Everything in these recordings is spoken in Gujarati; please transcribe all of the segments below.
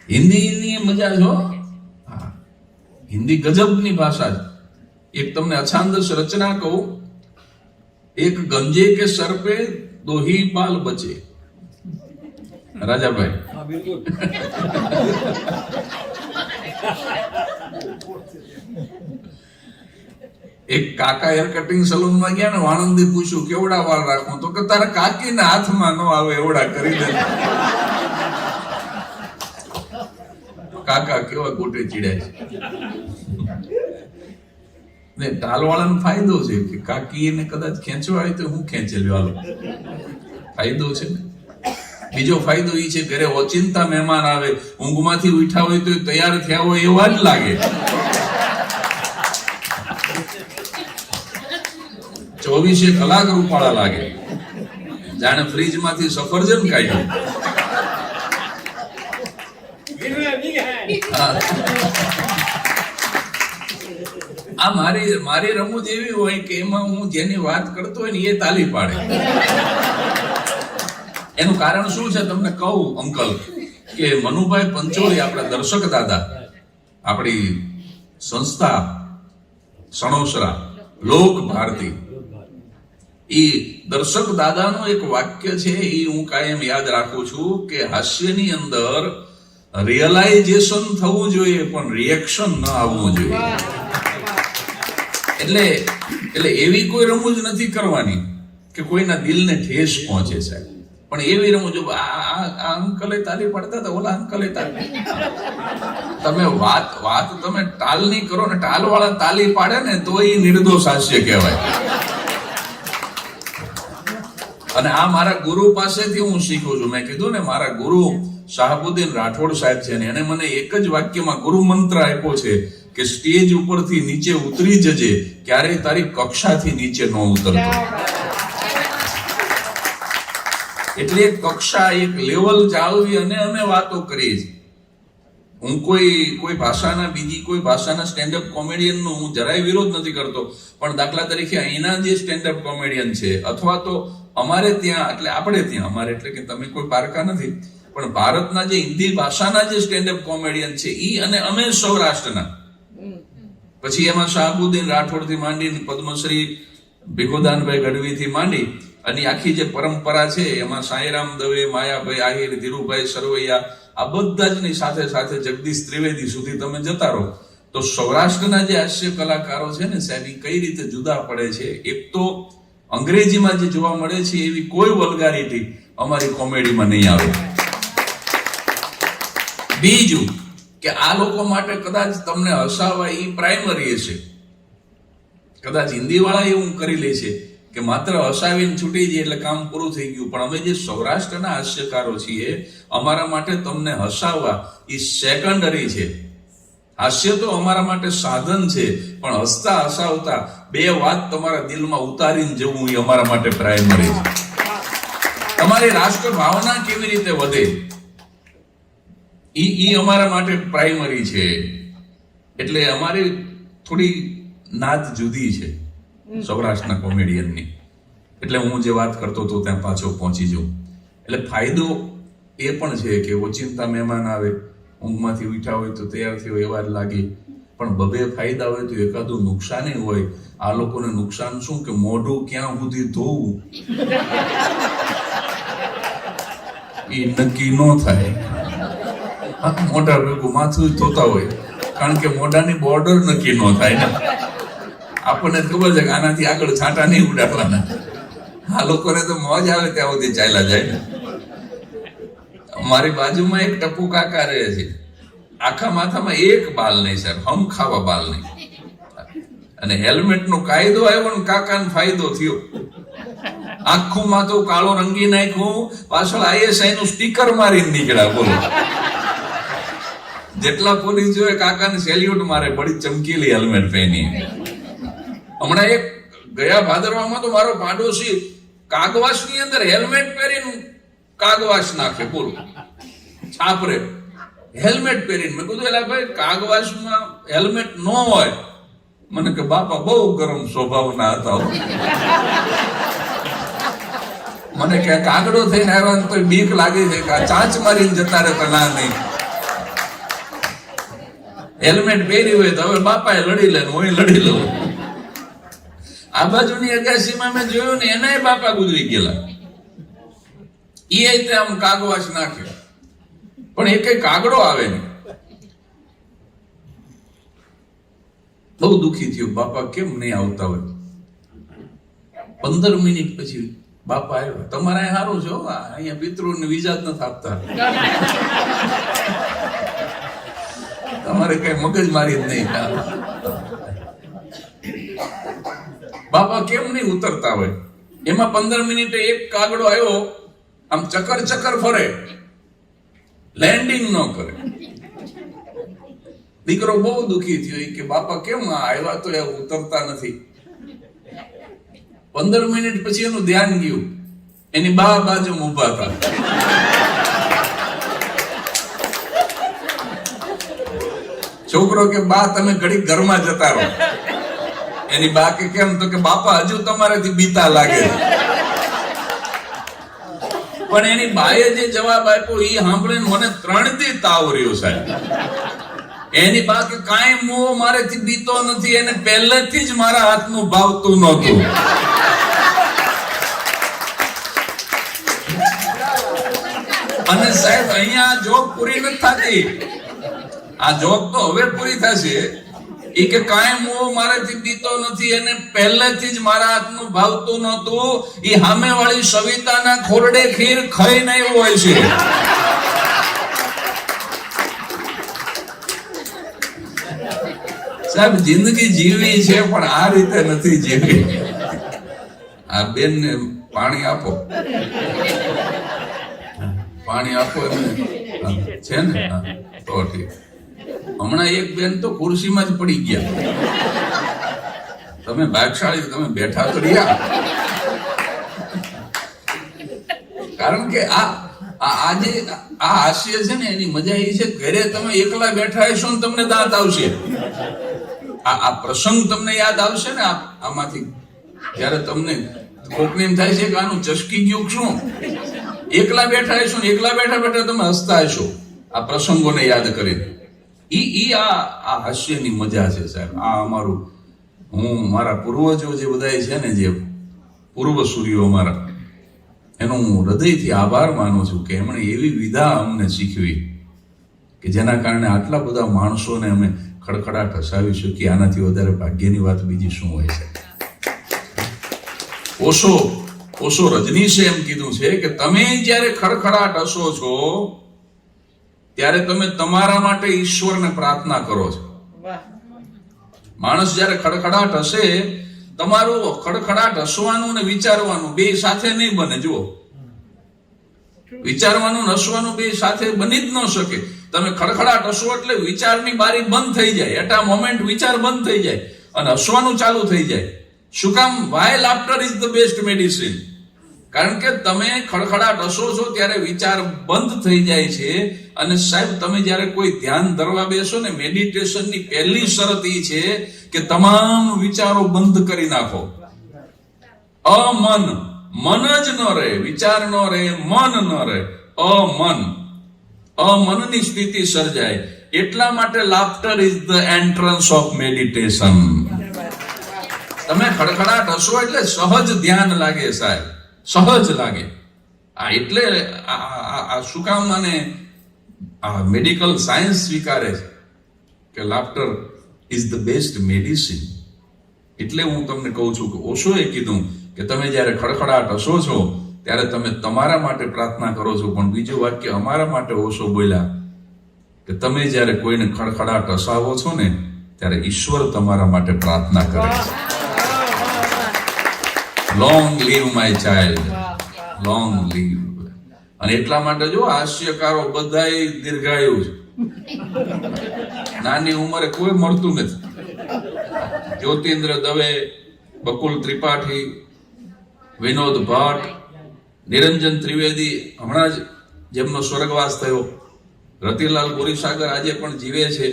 હિન્દીની મજા જો. હા, હિન્દી ગજબની ભાષા છે. એક તમને અછાંદસ રચના કહું. એક ગંજે કે સર પે દો ही बाल बचे. રાજાભાઈ, એક કાકા હેર કટિંગ સલૂન માં ગયા ને, આનંદી પૂછ્યું કેવડા વાળ રાખું, તો કે તારા કાકીના હાથમાં ન આવે એવડા કરી દે. કાકા કેવા ગોટે ચીડ્યા છે. ને ટાલવાળાનો ફાયદો છે કે કાકી એને કદાચ ખેંચવા હોય તો હું ખેંચેલ્યો, હાલો ફાયદો છે ને. બીજો ફાયદો એ છે, ઘરે ઓચિંતા મહેમાન આવે, ઊંઘમાંથી ઉઠ્યા હોય તો તૈયાર થયા હોય એવા જ લાગે. 24 કલાક રૂપાળા લાગે, જાણે ફ્રીજ માંથી સફરજન કાઢ્યું. આ મારી રમૂજ એવી હોય કે એમાં હું જેની વાત કરતો હોય ને એ તાલી પાડે. એનું કારણ શું છે તમને કહું અંકલ, કે મનુભાઈ પંચોળી, આપણા દર્શક દાદા, આપણી સંસ્થા સણોસરા લોક ભારતી, એ દર્શક દાદાનું એક વાક્ય છે, એ હું કાયમ યાદ રાખું છું કે હાસ્યની અંદર રિયલાઇઝેશન થવું જોઈએ પણ રિએક્શન ન આવવું જોઈએ. એટલે એવી કોઈ રમૂજ નથી કરવાની કે કોઈના દિલને ઠેસ પહોંચે સાહેબ, પણ એવી રમૂજ આ અંકલે તાલી પાડતા હતા, ઓલા અંકલે તાલી. તમે વાત તમે ટાલની કરો ને, ટાલ વાળા તાલી પાડે ને તો એ નિર્દોષ હાસ્ય કહેવાય. અને આ મારા ગુરુ પાસેથી હું શીખું છું. મેં કીધું ને, મારા ગુરુ શાહબુદ્દીન રાઠોડ સાહેબ છે ને, એને મને એક જ વાક્યમાં ગુરુ મંત્ર આપ્યો છે કે સ્ટેજ ઉપરથી નીચે ઉતરી જજે, ક્યારેય તારી કક્ષાથી નીચે ન ઉતરતો. એટલે એક કક્ષા, એક લેવલ જાળવી અને અમે વાતો કરીએ છીએ. હું કોઈ ભાષાના, બીજી કોઈ ભાષાના સ્ટેન્ડઅપ કોમેડિયનનો હું જરાય વિરોધ નથી કરતો, પણ દાખલા તરીકે અહીંના જે સ્ટેન્ડઅપ કોમેડિયન છે, અથવા તો અમારે ત્યાં, એટલે આપણે ત્યાં, અમારે એટલે કે તમે કોઈ પારકા નથી, પણ ભારતના જે હિન્દી ભાષાના જે સ્ટેન્ડઅપ કોમેડિયન છે ઈ અને અમે સૌરાષ્ટ્રના, પછી એમાં શાહબુદ્દીન રાઠોડ થી માંડી પદ્મશ્રી ભીખુદાનભાઈ ગઢવી થી માંડી અને આખી જે પરંપરા છે એમાં સાંઈરામ દવે, માયાભાઈ આહિર, ધીરુભાઈ સરવૈયા, આ બધા જ ની સાથે સાથે જગદીશ ત્રિવેદી સુધી તમે જતા રહો. તો સૌરાષ્ટ્રના જે હાસ્ય કલાકારો છે ને સાહેબ, કઈ રીતે જુદા પડે છે. એક તો અંગ્રેજીમાં જે જોવા મળે છે એવી કોઈ વલ્ગારિટી અમારી કોમેડીમાં નહીં આવે. બીજું કે આ લોકો માટે કદાચ તમને હસાવા એ પ્રાઇમરી છે. કદાચ હિન્દી વાળા એવું કરી લે છે કે માત્ર હસાવીને છૂટી જાય એટલે કામ પૂરું થઈ ગયું, પણ અમે જે સૌરાષ્ટ્રના હાસ્યકારો છીએ, અમારા માટે તમને હસાવવા એ સેકન્ડરી છે. હાસ્ય તો અમારા માટે સાધન છે, પણ હસતા હસાવતા બે વાત તમારા દિલમાં ઉતારીને જવું એ અમારા માટે પ્રાઇમરી છે. તમારી રાષ્ટ્ર ભાવના કેવી રીતે વધે ઈ અમારા માટે પ્રાઇમરી છે. એટલે અમારી થોડી નાત જુદી છે સૌરાષ્ટ્રના કોમેડિયનની. એટલે હું જે વાત કરતો હતો ત્યાં પાછો પહોંચી જાઉં. એટલે ફાયદો એ પણ છે કે ઓચિંતા મહેમાન આવે, ઊંઘમાંથી ઉઠ્યા હોય તો તૈયાર થયો એવા જ લાગે, પણ બબે ફાયદા હોય તો એકાદું નુકસાન હોય. આ લોકોને નુકસાન શું કે મોઢું ક્યાં સુધી ધોવું એ નક્કી ન થાય. મોઢા ભેગું માથું ધોતા હોય, કારણ કે મોઢાની બોર્ડર નક્કી ન થાય ને. આપણને ખબર છે કે આનાથી આગળ છાંટા નહીં ઉડાડવાના. આ લોકોને તો મોજ આવે ત્યાં સુધી ચાલ્યા જાય ને. મારી બાજુમાં એક ટપુ કાકા રહે છે, આખા માથામાં એક બાલ નહીં સર, હમ ખાવા બાલ નહીં. અને હેલ્મેટ નો કાયદો આવ્યો ને કાકાને ફાયદો થયો. આખું માથું કાળો રંગી નાખ્યું, પાછળ ISI નું સ્ટીકર મારીને નીકળ્યા. બોલો, જેટલા પોલીસ જોયે કાકાને સેલ્યુટ મારે, બડી ચમકીલી હેલ્મેટ પહેરી. હમણાં એક ગયા ભાદરવામાં તો મારો પાડોશી કાગવાસ ની અંદર હેલ્મેટ પહેરીને કાગવાસ નાખે. બોલો, છાપરે હેલ્મેટ પહેરીને. મેં કીધું એલા ભાઈ, કાગવાસમાં હેલ્મેટ ન હોય. મને કે બાપા બહુ ગરમ સ્વભાવના હતા. મને કે કાગડો થઈને આવ્યા તો બીક લાગે છે કે ચાંચ મારીને જતા રહેતા. ના નહીં, હેલ્મેટ પહેર્યું હોય તો હવે બાપાએ લડી લે, હું લડી લઉં. આ બાજુની અગાસીમાં મેં જોયું ને એનાય બાપા ગુજરી ગયેલા. એ રીતે આમ કાગવાસ નાખ્યો, પણ એક કાગડો આવે ને. બહુ દુઃખી થયું, બાપા કેમ નહીં આવતા હોય. 15 મિનિટ પછી બાપા આવ્યા. તમારે સારું છે, અહીંયા પિતૃને વિઝા જ નથી આપતા, તમારે કઈ મગજ મારી જ નહીં. બાપા કેમ નહીં ઉતરતા હોય. એમાં 15 મિનિટે એક કાગડો આવ્યો, આમ ચક્કર ચક્કર ફરે, લેન્ડિંગ ન કરે. દીકરો બહુ દુઃખી થયો કે બાપા કેમ આવ્યા તો એ ઉતરતા નથી. 15 મિનિટ પછી એનું ધ્યાન ગયું, એની બા બાજુ ઊભા હતા. છોકરો કે બા તમે ઘડી ઘરમાં જતા રહો. એની બા કે કેમ? તો કે બાપા હજુ તમારાથી બીતા લાગે. પણ એની બાએ જે જવાબ આપ્યો એ સાંભળીને મને 3 દી તાવ રહ્યો સાહેબ. એની બા કે કાંઈ મોહ મારેથી બીતો નથી, એને પહેલેથી જ મારા હાથનું ભાવતું નહોતું. અને સાહેબ અહીંયા જોક પૂરી નથી થતી. આ જોક તો હવે પૂરી થશે. એ કે કાંઈ મોહ મારેથી બીતો નથી, એને પહેલેથી જ મારા હાથનું ભાવતું નહોતું. એ સામેવાળી સવિતાના ખોરડે ખીર ખાઈને આવ્યો હોય છે. સાહેબ જિંદગી જીવી છે પણ આ રીતે નથી જીવી. આ બેનને પાણી આપો, પાણી આપો એમને, છે ને? તો ઠીક. હમણાં એક બેન તો ખુરશીમાં જ પડી ગયા. તમે ભાગશાળી, તમે બેઠા તો રહ્યા. કારણ કે આજે આ હાસ્ય છે ને એની મજા એ છે, ઘરે તમે એકલા બેઠા હશો ને તમને દાંત આવશે. આ પ્રસંગ તમને યાદ આવશે ને આમાંથી, જયારે તમને કોકને એમ થાય છે કે આનું ચસકી ગયું શું. એકલા બેઠા હશો ને એકલા બેઠા બેઠા તમે હસતા હશો આ પ્રસંગોને યાદ કરીને. આ હાસ્યની મજા છે સાહેબ. આ અમારું, હું મારા પૂર્વજો જે બધા છે ને, જે પૂર્વ સૂર્યો અમારા, એનો હું હૃદયથી આભાર માનું છું કે એમણે એવી વિધા અમને શીખવી કે જેના કારણે આટલા બધા માણસોને અમે ખડખડાટ હસાવી શકીએ. આનાથી વધારે ભાગ્યની વાત બીજી શું હોય છે? ઓશો રજનીશે એમ કીધું છે કે તમે જ્યારે ખડખડાટ હસો છો ત્યારે તમે તમારા માટે ઈશ્વરને પ્રાર્થના કરો છો. માણસ જ્યારે ખડખડાટ હશે, તમારું ખડખડાટ હસવાનું ને વિચારવાનું બે સાથે નહીં બને. જુઓ, વિચારવાનું ને હસવાનું બે સાથે બની જ ન શકે. તમે ખડખડાટ હસો એટલે વિચારની બારી બંધ થઈ જાય, એટ આ મોમેન્ટ વિચાર બંધ થઈ જાય અને હસવાનું ચાલુ થઈ જાય. શું કામ? Why laughter is the best medicine. કારણ કે તમે ખડખડાટ હસો છો ત્યારે વિચાર બંધ થઈ જાય છે. અને સાહેબ તમે જ્યારે કોઈ ધ્યાન ધરવા બેસો ને, મેડિટેશનની પહેલી શરત એ છે કે તમામ વિચારો બંધ કરી નાખો. મન જ ન રહે, વિચાર ન રહે, મન ન રહે, અમનની સ્થિતિ સર્જાય. એટલા માટે laughter is the entrance of meditation. તમે ખડખડાટ હસો એટલે સહજ ધ્યાન લાગે સાહેબ, સહજ લાગે. એટલે શું કામ મને આ મેડિકલ સાયન્સ સ્વીકારે છે કે laughter is the best medicine. એટલે હું તમને કહું છું કે ઓશોએ કીધું કે તમે જ્યારે ખડખડાટ હસો છો ત્યારે તમે તમારા માટે પ્રાર્થના કરો છો. પણ બીજું વાક્ય અમારા માટે ઓશો બોલ્યા કે તમે જ્યારે કોઈને ખડખડાટ હસાવો છો ને ત્યારે ઈશ્વર તમારા માટે પ્રાર્થના કરે છે. Long live my child, long live. અને એટલા માટે જો હાસ્યકારો બધાય દીર્ઘાયુ છે. નાની ઉંમરે કોઈ મળતું નથી. જ્યોતિન્દ્ર દવે, બકુલ ત્રિપાઠી, વિનોદ ભટ્ટ, નિરંજન ત્રિવેદી, હમણાં જ જેમનો સ્વર્ગવાસ થયો, રતિલાલ બોરીસાગર આજે પણ જીવે છે.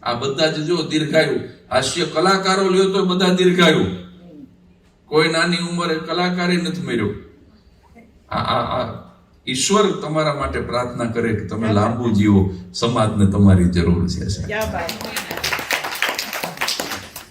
આ બધા જ જો દીર્ઘાયુ હાસ્ય કલાકારો લ્યો તો બધા દીર્ઘાયુ. કોઈ નાની ઉંમરે કલાકારે નથી મર્યો. ઈશ્વર તમારા માટે પ્રાર્થના કરે કે તમે લાંબુ જીવો, સમાજને તમારી જરૂર છે સાહેબ. ક્યાં બાત.